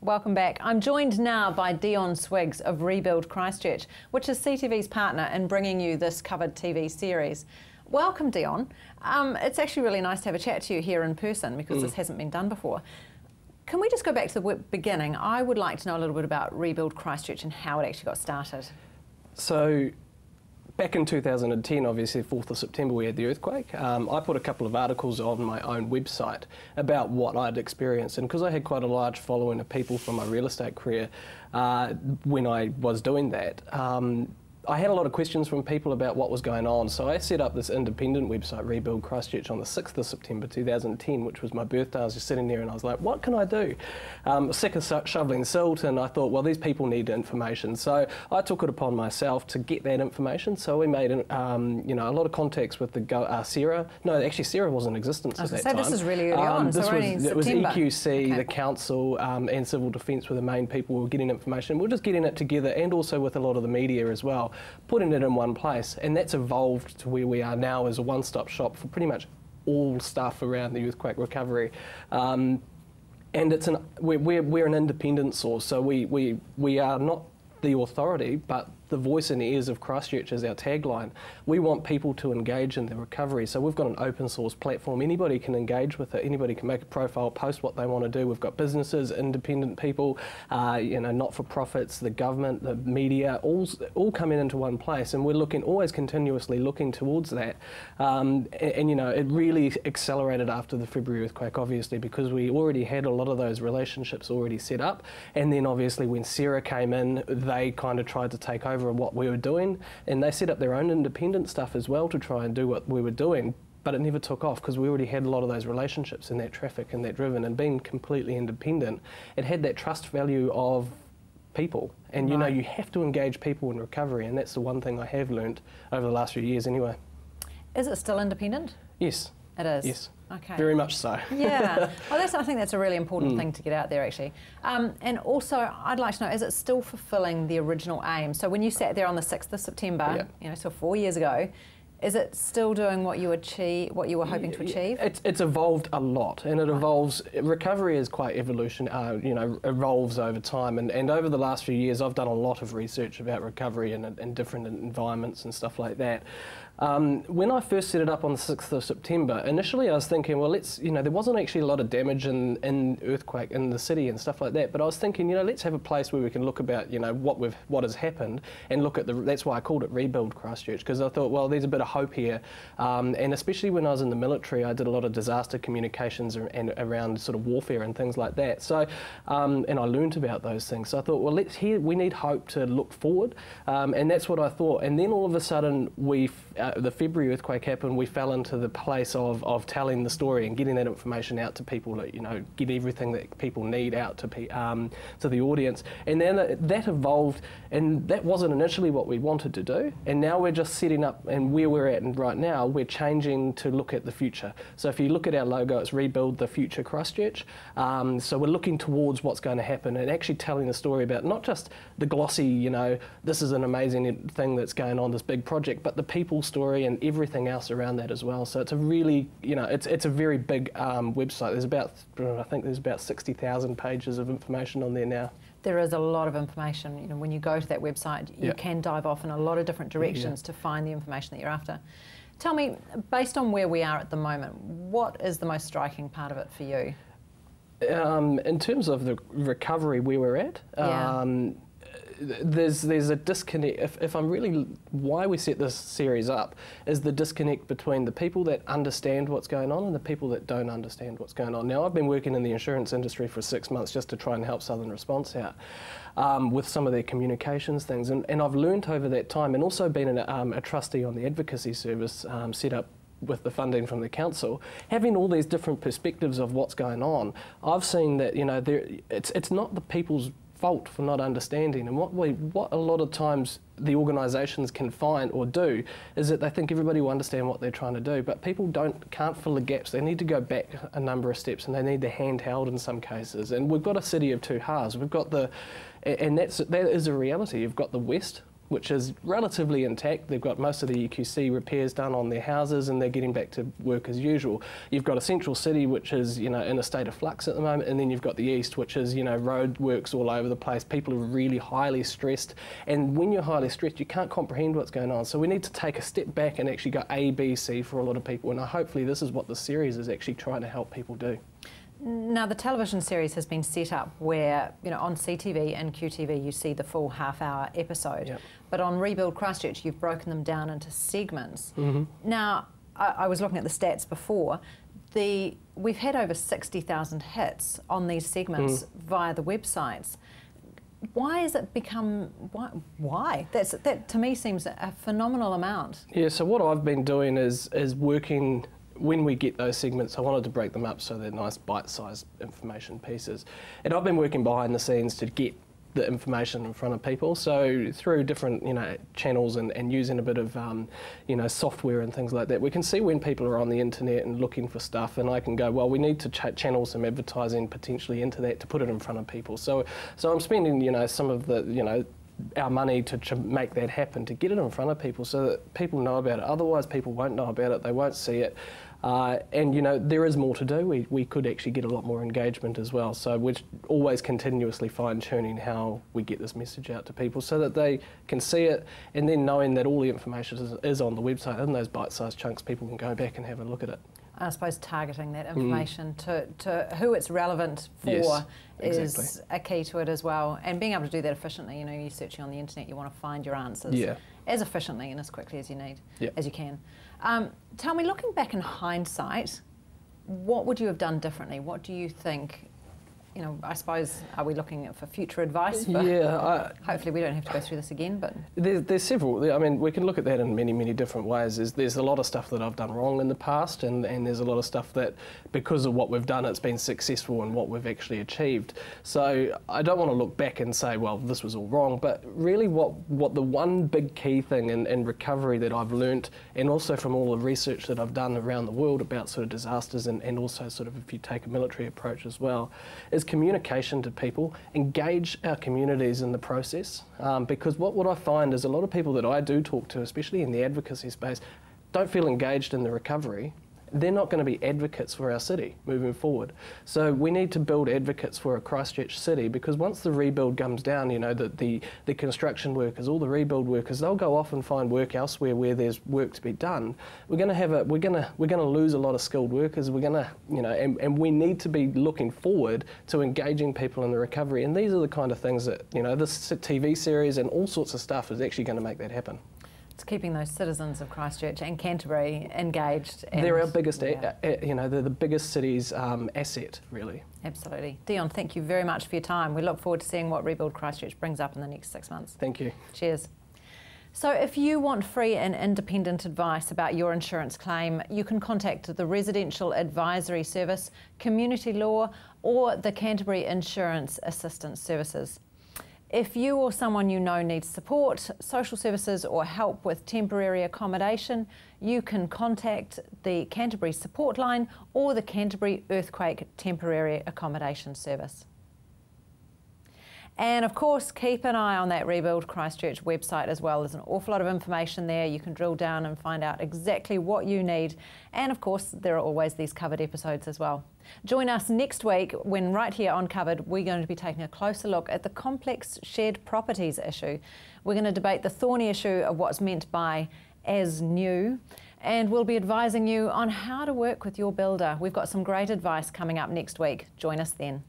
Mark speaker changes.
Speaker 1: welcome back. I'm joined now by Deon Swiggs of Rebuild Christchurch, which is CTV's partner in bringing you this covered TV series. Welcome, Deon. It's actually really nice to have a chat to you here in person because this hasn't been done before. Can we just go back to the beginning? I would like to know a little bit about Rebuild Christchurch and how it actually got started.
Speaker 2: So, back in 2010, obviously, 4th of September, we had the earthquake. I put a couple of articles on my own website about what I'd experienced. And because I had quite a large following of people from my real estate career when I was doing that, I had a lot of questions from people about what was going on. So I set up this independent website, Rebuild Christchurch, on the 6th of September 2010, which was my birthday. I was just sitting there and I was like, what can I do? Sick of shoveling silt, and I thought, well, these people need information. So I took it upon myself to get that information. So we made a lot of contacts with the Sarah. No, actually Sarah was in existence at that time.
Speaker 1: This is really early on, so we're only in September.
Speaker 2: It was EQC, the council and Civil Defence were the main people who were getting information. We're just getting it together, and also with a lot of the media as well, putting it in one place, and that's evolved to where we are now as a one-stop shop for pretty much all stuff around the earthquake recovery. And we're an independent source, so we are not the authority, but the voice and ears of Christchurch is our tagline. We want people to engage in the recovery, so we've got an open source platform. Anybody can engage with it. Anybody can make a profile, post what they want to do. We've got businesses, independent people, not-for-profits, the government, the media, all coming into one place, and we're always continuously looking towards that. It really accelerated after the February earthquake, obviously, because we already had a lot of those relationships already set up, and then obviously when Sarah came in, they kind of tried to take over what we were doing, and they set up their own independent stuff as well to try and do what we were doing, but it never took off because we already had a lot of those relationships and that traffic and that driven, and being completely independent, it had that trust value of people, and you have to engage people in recovery, and that's the one thing I have learnt over the last few years anyway.
Speaker 1: Is it still independent?
Speaker 2: Yes.
Speaker 1: It is?
Speaker 2: Yes.
Speaker 1: Okay.
Speaker 2: Very much so.
Speaker 1: Yeah. Well, I think that's a really important thing to get out there, actually. And also, I'd like to know, is it still fulfilling the original aim? So when you sat there on the 6th of September, so 4 years ago, is it still doing what you were hoping to achieve?
Speaker 2: It's evolved a lot, and it evolves. Recovery is quite evolves over time, and over the last few years, I've done a lot of research about recovery in different environments and stuff like that. When I first set it up on the 6th of September, initially I was thinking, well, there wasn't actually a lot of damage in earthquake in the city and stuff like that, but I was thinking, let's have a place where we can look about, what has happened, and look at that's why I called it Rebuild Christchurch, because I thought, well, there's a bit of hope here, and especially when I was in the military, I did a lot of disaster communications and around sort of warfare and things like that. So, and I learned about those things. So I thought, well, we need hope to look forward, and that's what I thought. And then all of a sudden, the February earthquake happened. We fell into the place of telling the story and getting that information out to people. Get everything that people need out to the audience. And then that evolved, and that wasn't initially what we wanted to do. And now we're just setting up, and where we're at right now, we're changing to look at the future. So if you look at our logo, it's Rebuild the Future Christchurch. So we're looking towards what's going to happen and actually telling the story about not just the glossy, this is an amazing thing that's going on, this big project, but the people story and everything else around that as well. So it's a really, it's a very big website. I think there's about 60,000 pages of information on there now.
Speaker 1: There is a lot of information. When you go to that website, you can dive off in a lot of different directions to find the information that you're after. Tell me, based on where we are at the moment, what is the most striking part of it for you?
Speaker 2: In terms of the recovery where we're at, there's a disconnect. If I'm really, why we set this series up is the disconnect between the people that understand what's going on and the people that don't understand what's going on. Now, I've been working in the insurance industry for 6 months just to try and help Southern Response out with some of their communications things, and I've learnt over that time, and also been a trustee on the advocacy service set up with the funding from the council, having all these different perspectives of what's going on. I've seen that it's not the people's fault for not understanding, and what a lot of times the organisations can find or do is that they think everybody will understand what they're trying to do, but people can't fill the gaps. They need to go back a number of steps, and they need the handheld in some cases. And we've got a city of two halves. We've got that is a reality. You've got the West, which is relatively intact. They've got most of the EQC repairs done on their houses and they're getting back to work as usual. You've got a central city which is, in a state of flux at the moment, and then you've got the east, which is, road works all over the place. People are really highly stressed, and when you're highly stressed, you can't comprehend what's going on. So we need to take a step back and actually go A, B, C for a lot of people, and hopefully this is what the series is actually trying to help people do.
Speaker 1: Now, the television series has been set up where, on CTV and QTV you see the full half-hour episode,
Speaker 2: Yep.
Speaker 1: but on Rebuild Christchurch you've broken them down into segments.
Speaker 2: Mm-hmm.
Speaker 1: Now, I was looking at the stats before. We've had over 60,000 hits on these segments via the websites. Why has it become, why? That to me seems a phenomenal amount.
Speaker 2: Yeah, so what I've been doing is working. When we get those segments, I wanted to break them up so they're nice bite-sized information pieces. And I've been working behind the scenes to get the information in front of people. So through different, channels and using a bit of, software and things like that, we can see when people are on the internet and looking for stuff, and I can go, well, we need to channel some advertising potentially into that to put it in front of people. So I'm spending, some of the, our money to make that happen, to get it in front of people so that people know about it. Otherwise, people won't know about it, they won't see it. And there is more to do. We could actually get a lot more engagement as well. So we're always continuously fine-tuning how we get this message out to people so that they can see it, and then knowing that all the information is on the website, in those bite-sized chunks, people can go back and have a look at it.
Speaker 1: I suppose targeting that information to who it's relevant for
Speaker 2: Yes,
Speaker 1: is
Speaker 2: exactly.
Speaker 1: a key to it as well. And being able to do that efficiently, you're searching on the internet, you want to find your answers as efficiently and as quickly as you need, as you can. Tell me, looking back in hindsight, what would you have done differently? What do you think? I suppose, are we looking for future advice? Hopefully we don't have to go through this again, but...
Speaker 2: There's several. I mean, we can look at that in many, many different ways. There's a lot of stuff that I've done wrong in the past, and there's a lot of stuff that, because of what we've done, it's been successful and what we've actually achieved. So I don't want to look back and say, well, this was all wrong, but really what the one big key thing in recovery that I've learnt, and also from all the research that I've done around the world about sort of disasters, and also sort of if you take a military approach as well, is communication to people. Engage our communities in the process, because what I find is a lot of people that I do talk to, especially in the advocacy space, don't feel engaged in the recovery. They're not going to be advocates for our city moving forward. So we need to build advocates for a Christchurch city, because once the rebuild comes down, the construction workers, all the rebuild workers, they'll go off and find work elsewhere where there's work to be done. We're going to lose a lot of skilled workers. We're going to, and we need to be looking forward to engaging people in the recovery. And these are the kind of things that, this TV series and all sorts of stuff is actually going to make that happen.
Speaker 1: It's keeping those citizens of Christchurch and Canterbury engaged. And
Speaker 2: they're our biggest, they're the biggest city's asset, really.
Speaker 1: Absolutely. Deon, thank you very much for your time. We look forward to seeing what Rebuild Christchurch brings up in the next 6 months.
Speaker 2: Thank you.
Speaker 1: Cheers. So if you want free and independent advice about your insurance claim, you can contact the Residential Advisory Service, Community Law, or the Canterbury Insurance Assistance Services. If you or someone you know needs support, social services or help with temporary accommodation, you can contact the Canterbury Support Line or the Canterbury Earthquake Temporary Accommodation Service. And of course, keep an eye on that Rebuild Christchurch website as well. There's an awful lot of information there. You can drill down and find out exactly what you need. And of course, there are always these covered episodes as well. Join us next week when right here on Covered, we're going to be taking a closer look at the complex shared properties issue. We're going to debate the thorny issue of what's meant by as new, and we'll be advising you on how to work with your builder. We've got some great advice coming up next week. Join us then.